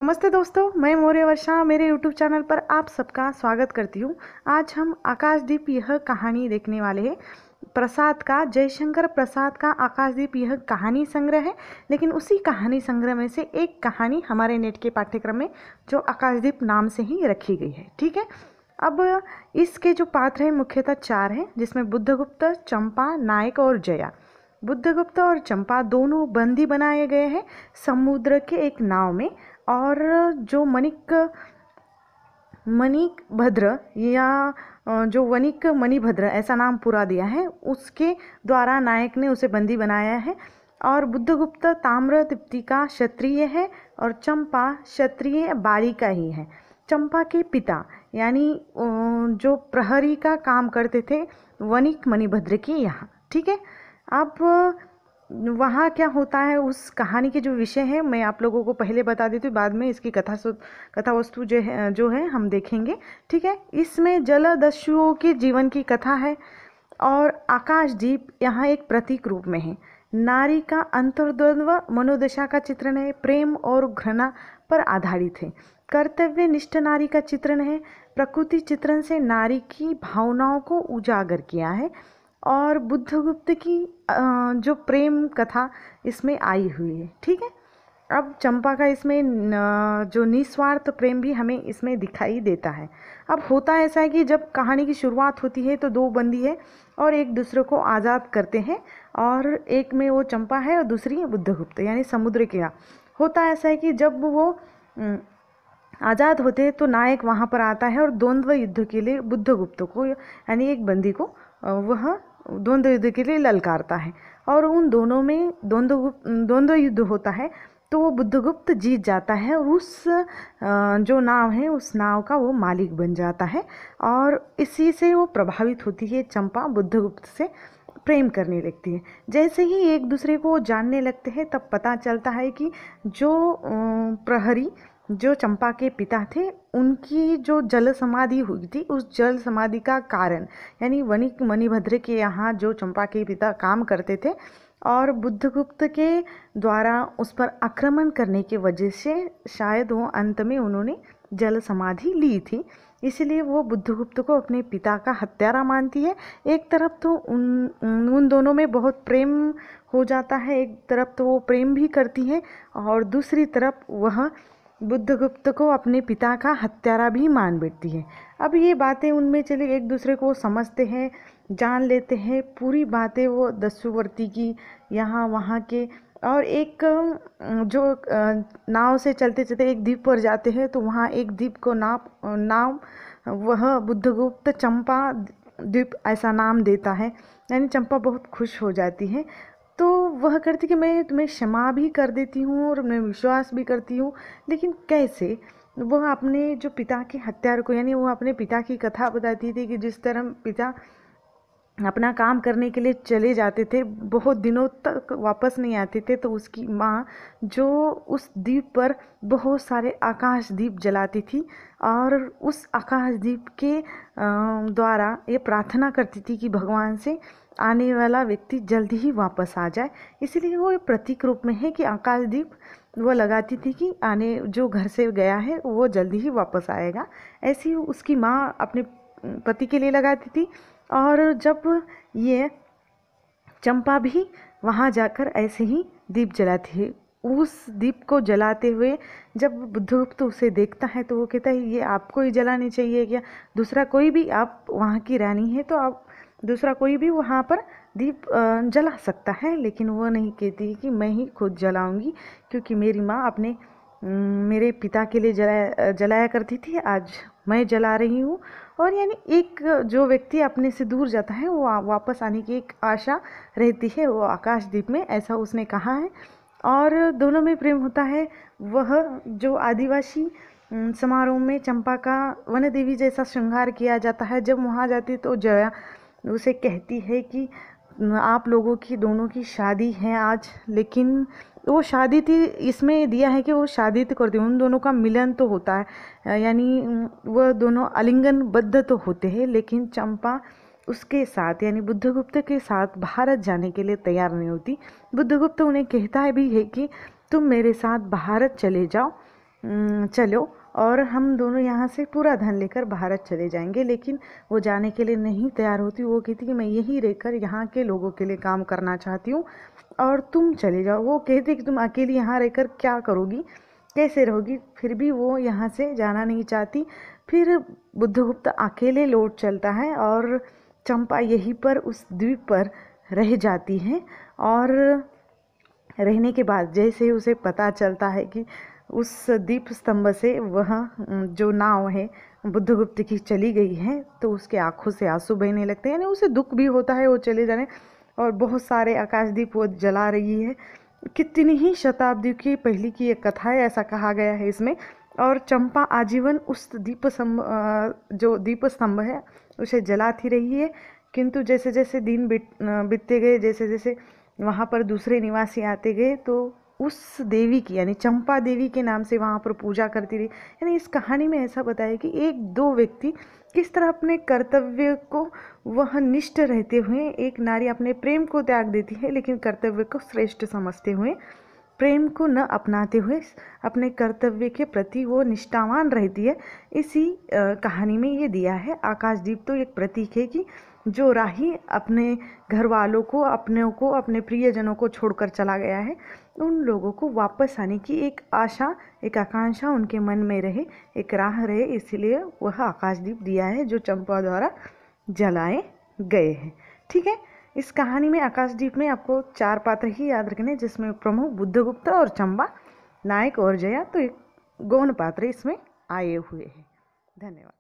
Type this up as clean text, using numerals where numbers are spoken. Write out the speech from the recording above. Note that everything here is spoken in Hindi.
नमस्ते दोस्तों, मैं मौर्य वर्षा मेरे यूट्यूब चैनल पर आप सबका स्वागत करती हूँ। आज हम आकाशदीप यह कहानी देखने वाले हैं। प्रसाद का, जयशंकर प्रसाद का आकाशदीप यह कहानी संग्रह है। लेकिन उसी कहानी संग्रह में से एक कहानी हमारे नेट के पाठ्यक्रम में जो आकाशदीप नाम से ही रखी गई है। ठीक है, अब इसके जो पात्र हैं मुख्यतः 4 हैं, जिसमें बुद्धगुप्त, चंपा, नायक और जया। बुद्धगुप्त और चंपा दोनों बंदी बनाए गए हैं समुद्र के एक नाव में। और जो मणिक भद्र या जो वणिक मणिभद्र ऐसा नाम पूरा दिया है, उसके द्वारा नायक ने उसे बंदी बनाया है। और बुद्धगुप्त ताम्र तिप्ति का क्षत्रिय है और चंपा क्षत्रिय बालिका ही है। चंपा के पिता यानी जो प्रहरी का काम करते थे वणिक मणिभद्र के यहाँ। ठीक है, अब वहाँ क्या होता है, उस कहानी के जो विषय है मैं आप लोगों को पहले बता देती हूँ, बाद में इसकी कथा वस्तु जो है हम देखेंगे। ठीक है, इसमें जलदस्युओं के जीवन की कथा है और आकाशदीप यहाँ एक प्रतीक रूप में है। नारी का अंतर्द्वंद्व मनोदशा का चित्रण है, प्रेम और घृणा पर आधारित है। कर्तव्य निष्ठ नारी का चित्रण है, प्रकृति चित्रण से नारी की भावनाओं को उजागर किया है। और बुद्धगुप्त की जो प्रेम कथा इसमें आई हुई है। ठीक है, अब चंपा का इसमें जो निस्वार्थ प्रेम भी हमें इसमें दिखाई देता है। अब होता ऐसा है कि जब कहानी की शुरुआत होती है तो 2 बंदी है और एक दूसरे को आज़ाद करते हैं, और एक में वो चंपा है और दूसरी बुद्धगुप्त यानी समुद्र के यहाँ। होता ऐसा है कि जब वो आज़ाद होते हैं तो नायक वहाँ पर आता है और द्वंद्व युद्ध के लिए बुद्धगुप्त को यानी एक बंदी को वह द्वंद्व युद्ध के लिए ललकारता है। और उन दोनों में द्वंद्व युद्ध होता है तो वो बुद्धगुप्त जीत जाता है और उस जो नाव है उस नाव का वो मालिक बन जाता है। और इसी से वो प्रभावित होती है, चंपा बुद्धगुप्त से प्रेम करने लगती है। जैसे ही एक दूसरे को जानने लगते हैं तब पता चलता है कि जो प्रहरी जो चंपा के पिता थे उनकी जो जल समाधि हुई थी, उस जल समाधि का कारण यानी वणिक मणिभद्र के यहाँ जो चंपा के पिता काम करते थे और बुद्धगुप्त के द्वारा उस पर आक्रमण करने की वजह से शायद वो अंत में उन्होंने जल समाधि ली थी। इसलिए वो बुद्धगुप्त को अपने पिता का हत्यारा मानती है। एक तरफ तो उन दोनों में बहुत प्रेम हो जाता है, एक तरफ तो वो प्रेम भी करती है और दूसरी तरफ वह बुद्धगुप्त को अपने पिता का हत्यारा भी मान बैठती है। अब ये बातें उनमें चले, एक दूसरे को समझते हैं, जान लेते हैं पूरी बातें वो दस्युवर्ती की, यहाँ वहाँ के। और एक जो नाव से चलते चलते एक द्वीप पर जाते हैं तो वहाँ एक द्वीप को नाम वह बुद्धगुप्त चंपा द्वीप ऐसा नाम देता है। यानी चंपा बहुत खुश हो जाती है, तो वह करती कि मैं तुम्हें क्षमा भी कर देती हूँ और मैं विश्वास भी करती हूँ। लेकिन कैसे? वह अपने जो पिता के हत्यारे को यानी वो अपने पिता की कथा बताती थी कि जिस तरह पिता अपना काम करने के लिए चले जाते थे, बहुत दिनों तक वापस नहीं आते थे, तो उसकी माँ जो उस द्वीप पर बहुत सारे आकाश दीप जलाती थी और उस आकाश दीप के द्वारा ये प्रार्थना करती थी कि भगवान से आने वाला व्यक्ति जल्दी ही वापस आ जाए। इसलिए वो प्रतीक रूप में है कि आकाश दीप वो लगाती थी कि आने जो घर से गया है वो जल्दी ही वापस आएगा। ऐसी उसकी माँ अपने पति के लिए लगाती थी। और जब ये चंपा भी वहाँ जाकर ऐसे ही दीप जलाती है, उस दीप को जलाते हुए जब बुद्धगुप्त उसे देखता है तो वो कहता है ये आपको ही जलानी चाहिए क्या? दूसरा कोई भी, आप वहाँ की रानी है तो आप दूसरा कोई भी वहाँ पर दीप जला सकता है, लेकिन वो नहीं कहती कि मैं ही खुद जलाऊंगी, क्योंकि मेरी माँ अपने मेरे पिता के लिए जलाया करती थी, आज मैं जला रही हूँ। और यानी एक जो व्यक्ति अपने से दूर जाता है वो वापस आने की एक आशा रहती है, वो आकाशदीप में, ऐसा उसने कहा है। और दोनों में प्रेम होता है। वह जो आदिवासी समारोह में चंपा का वन देवी जैसा श्रृंगार किया जाता है, जब वहाँ जाती तो जया उसे कहती है कि आप लोगों की दोनों की शादी है आज, लेकिन वो शादी थी, इसमें दिया है कि वो शादी तो करती, उन दोनों का मिलन तो होता है, यानी वह दोनों आलिंगनबद्ध तो होते हैं, लेकिन चंपा उसके साथ यानी बुद्धगुप्त के साथ भारत जाने के लिए तैयार नहीं होती। बुद्धगुप्त उन्हें कहता है भी है कि तुम मेरे साथ भारत चले जाओ चलो और हम दोनों यहाँ से पूरा धन लेकर भारत चले जाएंगे। लेकिन वो जाने के लिए नहीं तैयार होती। वो कहती कि मैं यहीं रहकर यहाँ के लोगों के लिए काम करना चाहती हूँ और तुम चले जाओ। वो कहते कि तुम अकेली यहाँ रहकर क्या करोगी, कैसे रहोगी। फिर भी वो यहाँ से जाना नहीं चाहती। फिर बुद्धगुप्त अकेले लौट चलता है और चंपा यहीं पर उस द्वीप पर रह जाती है। और रहने के बाद जैसे ही उसे पता चलता है कि उस दीप स्तंभ से वह जो नाव है बुद्धगुप्त की चली गई है, तो उसके आंखों से आंसू बहने लगते हैं। यानी उसे दुख भी होता है वो चले जाने। और बहुत सारे आकाशदीप वो जला रही है। कितनी ही शताब्दी की पहले की एक कथा है, ऐसा कहा गया है इसमें। और चंपा आजीवन उस जो दीप स्तंभ है उसे जलाती रही है। किंतु जैसे जैसे दिन बीतते गए, जैसे जैसे वहाँ पर दूसरे निवासी आते गए, तो उस देवी की यानी चंपा देवी के नाम से वहाँ पर पूजा करती रही। यानी इस कहानी में ऐसा बताया कि एक दो व्यक्ति किस तरह अपने कर्तव्य को वह निष्ठ रहते हुए, एक नारी अपने प्रेम को त्याग देती है लेकिन कर्तव्य को श्रेष्ठ समझते हुए, प्रेम को न अपनाते हुए अपने कर्तव्य के प्रति वो निष्ठावान रहती है। इसी कहानी में ये दिया है। आकाशदीप तो एक प्रतीक है कि जो राही अपने घर वालों को, अपनों को, अपने प्रियजनों को छोड़कर चला गया है, उन लोगों को वापस आने की एक आशा, एक आकांक्षा उनके मन में रहे, एक राह रहे, इसलिए वह आकाशदीप दिया है जो चंपा द्वारा जलाए गए हैं। ठीक है। इस कहानी में आकाशदीप में आपको 4 पात्र ही याद रखने, जिसमें प्रमुख बुद्धगुप्त और चंपा, नायक और जया, तो एक गौण पात्र इसमें आए हुए हैं। धन्यवाद।